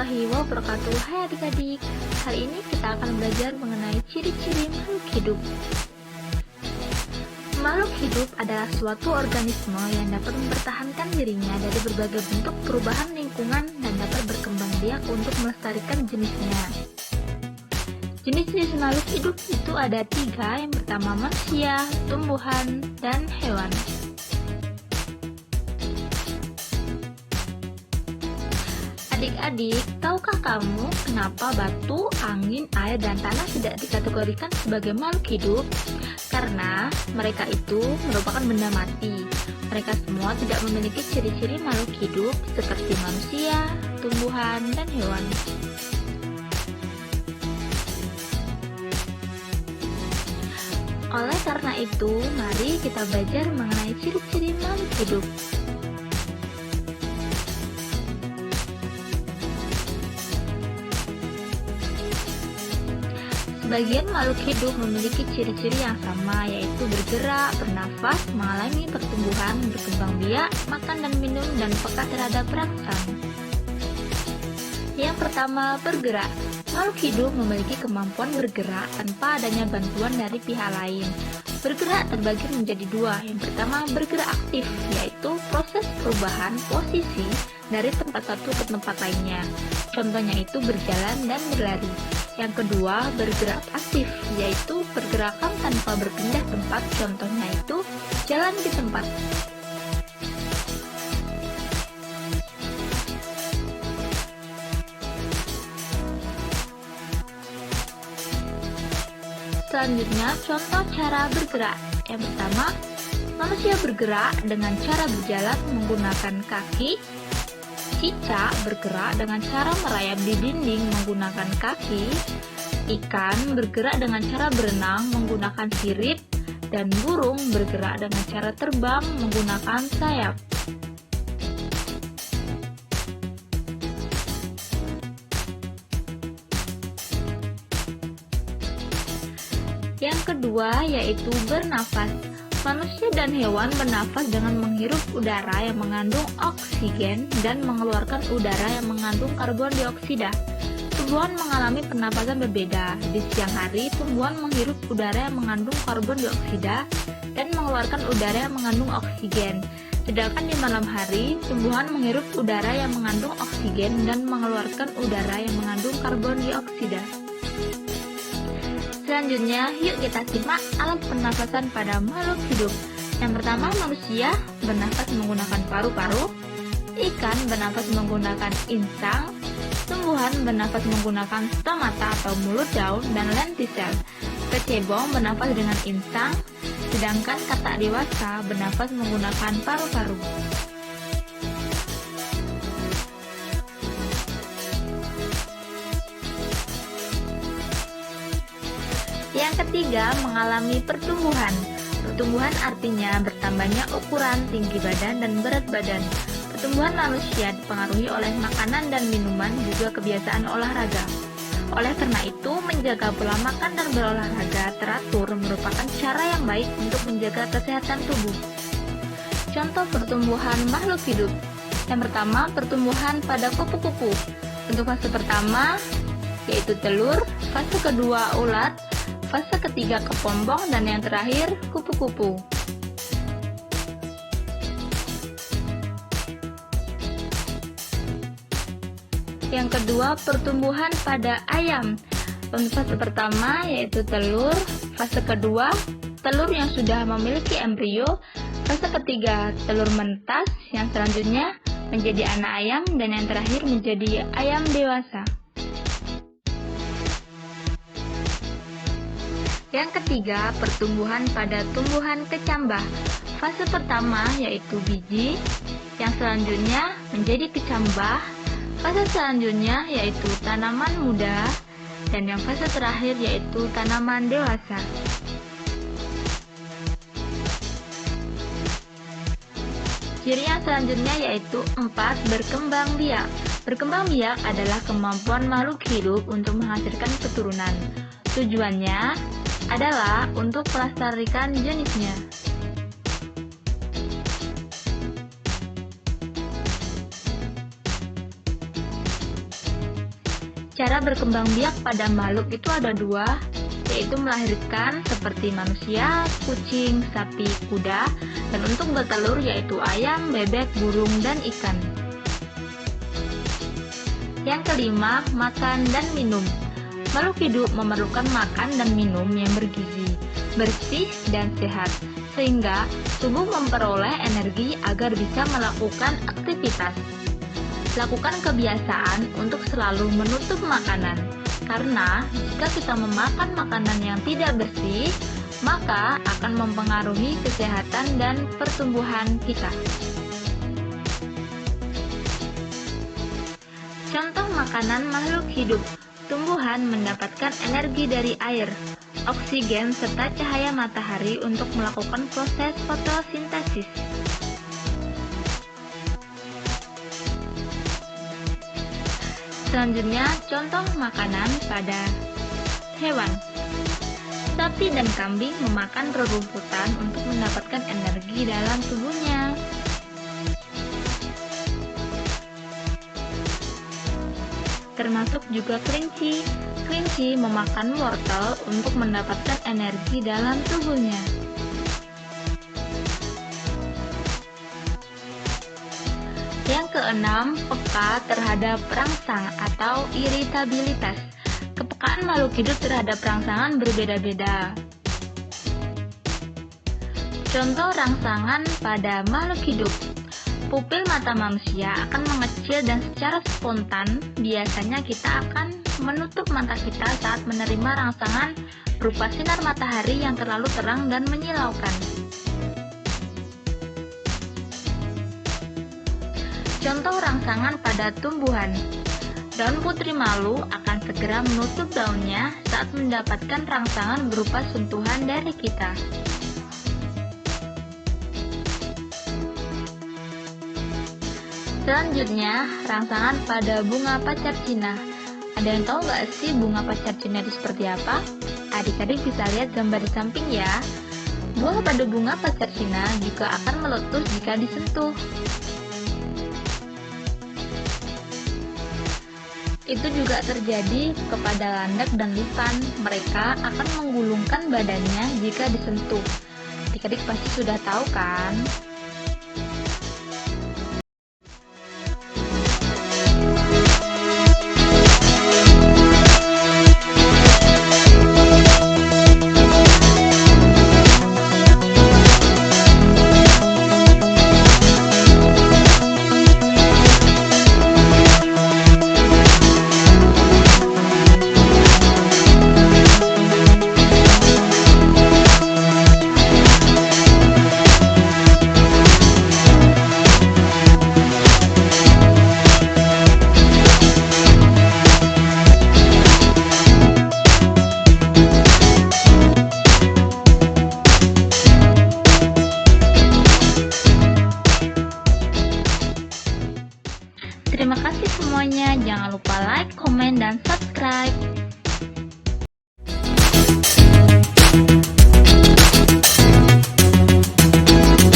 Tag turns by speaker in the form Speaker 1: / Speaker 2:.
Speaker 1: warahmatullahi wabarakatuh. Hai adik-adik, hari ini kita akan belajar mengenai ciri-ciri makhluk hidup. Makhluk hidup adalah suatu organisme yang dapat mempertahankan dirinya dari berbagai bentuk perubahan lingkungan dan dapat berkembang biak untuk melestarikan jenisnya. Jenis-jenis makhluk hidup itu ada 3, yang pertama manusia, tumbuhan, dan hewan. Adik-adik, tahukah kamu kenapa batu, angin, air, dan tanah tidak dikategorikan sebagai makhluk hidup? Karena mereka itu merupakan benda mati. Mereka semua tidak memiliki ciri-ciri makhluk hidup seperti manusia, tumbuhan, dan hewan. Oleh karena itu, mari kita belajar mengenai ciri-ciri makhluk hidup. Sebagian makhluk hidup memiliki ciri-ciri yang sama, yaitu bergerak, bernafas, mengalami pertumbuhan, berkembang biak, makan dan minum, dan peka terhadap rangsang. Yang pertama, bergerak. Makhluk hidup memiliki kemampuan bergerak tanpa adanya bantuan dari pihak lain. Bergerak terbagi menjadi 2. Yang pertama, bergerak aktif, yaitu proses perubahan posisi dari tempat satu ke tempat lainnya. Contohnya itu berjalan dan berlari. Yang kedua, bergerak pasif, yaitu pergerakan tanpa berpindah tempat. Contohnya itu jalan di tempat. Selanjutnya, contoh cara bergerak. Yang pertama, manusia bergerak dengan cara berjalan menggunakan kaki. Cicak bergerak dengan cara merayap di dinding menggunakan kaki. Ikan bergerak dengan cara berenang menggunakan sirip. Dan burung bergerak dengan cara terbang menggunakan sayap. Yang kedua yaitu bernafas. Manusia dan hewan bernafas dengan menghirup udara yang mengandung oksigen dan mengeluarkan udara yang mengandung karbon dioksida. Tumbuhan mengalami pernapasan berbeda. Di siang hari, tumbuhan menghirup udara yang mengandung karbon dioksida dan mengeluarkan udara yang mengandung oksigen. Sedangkan di malam hari, tumbuhan menghirup udara yang mengandung oksigen dan mengeluarkan udara yang mengandung karbon dioksida. Selanjutnya, yuk kita simak alat pernafasan pada makhluk hidup. Yang pertama, manusia bernafas menggunakan paru-paru, ikan bernafas menggunakan insang, tumbuhan bernafas menggunakan stomata atau mulut daun dan lentisel, kecebong bernafas dengan insang, sedangkan katak dewasa bernafas menggunakan paru-paru. Yang ketiga, mengalami pertumbuhan. Pertumbuhan artinya bertambahnya ukuran, tinggi badan, dan berat badan. Pertumbuhan manusia dipengaruhi oleh makanan dan minuman, juga kebiasaan olahraga. Oleh karena itu, menjaga pola makan dan berolahraga teratur merupakan cara yang baik untuk menjaga kesehatan tubuh. Contoh pertumbuhan makhluk hidup. Yang pertama, pertumbuhan pada kupu-kupu. Untuk fase pertama yaitu telur, fase kedua ulat, fase ketiga kepompong, dan yang terakhir kupu-kupu. Yang kedua, pertumbuhan pada ayam. Untuk fase pertama yaitu telur, fase kedua telur yang sudah memiliki embrio, fase ketiga telur menetas, yang selanjutnya menjadi anak ayam, dan yang terakhir menjadi ayam dewasa. Yang ketiga, pertumbuhan pada tumbuhan kecambah. Fase pertama yaitu biji, yang selanjutnya menjadi kecambah, fase selanjutnya yaitu tanaman muda, dan yang fase terakhir yaitu tanaman dewasa. Ciri yang selanjutnya yaitu 4. Berkembang biak. Berkembang biak adalah kemampuan makhluk hidup untuk menghasilkan keturunan. Tujuannya adalah untuk melestarikan jenisnya. Cara berkembang biak pada makhluk itu ada dua, yaitu melahirkan seperti manusia, kucing, sapi, kuda, dan untuk bertelur yaitu ayam, bebek, burung, dan ikan. Yang kelima, makan dan minum. Makhluk hidup memerlukan makan dan minum yang bergizi, bersih, dan sehat, sehingga tubuh memperoleh energi agar bisa melakukan aktivitas. Lakukan kebiasaan untuk selalu menutup makanan, karena jika kita memakan makanan yang tidak bersih, maka akan mempengaruhi kesehatan dan pertumbuhan kita. Contoh makanan makhluk hidup. Tumbuhan mendapatkan energi dari air, oksigen, serta cahaya matahari untuk melakukan proses fotosintesis. Selanjutnya, contoh makanan pada hewan. Sapi dan kambing memakan rerumputan untuk mendapatkan energi dalam tubuhnya. Termasuk juga kelinci. Kelinci memakan wortel untuk mendapatkan energi dalam tubuhnya. Yang keenam, peka terhadap rangsang atau iritabilitas. Kepekaan makhluk hidup terhadap rangsangan berbeda-beda. Contoh rangsangan pada makhluk hidup. Pupil mata manusia akan mengecil dan secara spontan biasanya kita akan menutup mata kita saat menerima rangsangan berupa sinar matahari yang terlalu terang dan menyilaukan. Contoh rangsangan pada tumbuhan. Daun putri malu akan segera menutup daunnya saat mendapatkan rangsangan berupa sentuhan dari kita. Selanjutnya, rangsangan pada bunga pacar Cina. Ada yang tahu nggak sih bunga pacar Cina itu seperti apa? Adik-adik bisa lihat gambar di samping ya. Buah pada bunga pacar Cina juga akan meletus jika disentuh. Itu juga terjadi kepada landak dan lipan. Mereka akan menggulungkan badannya jika disentuh. Adik-adik pasti sudah tahu kan? Terima kasih semuanya, jangan lupa like, komen, dan subscribe.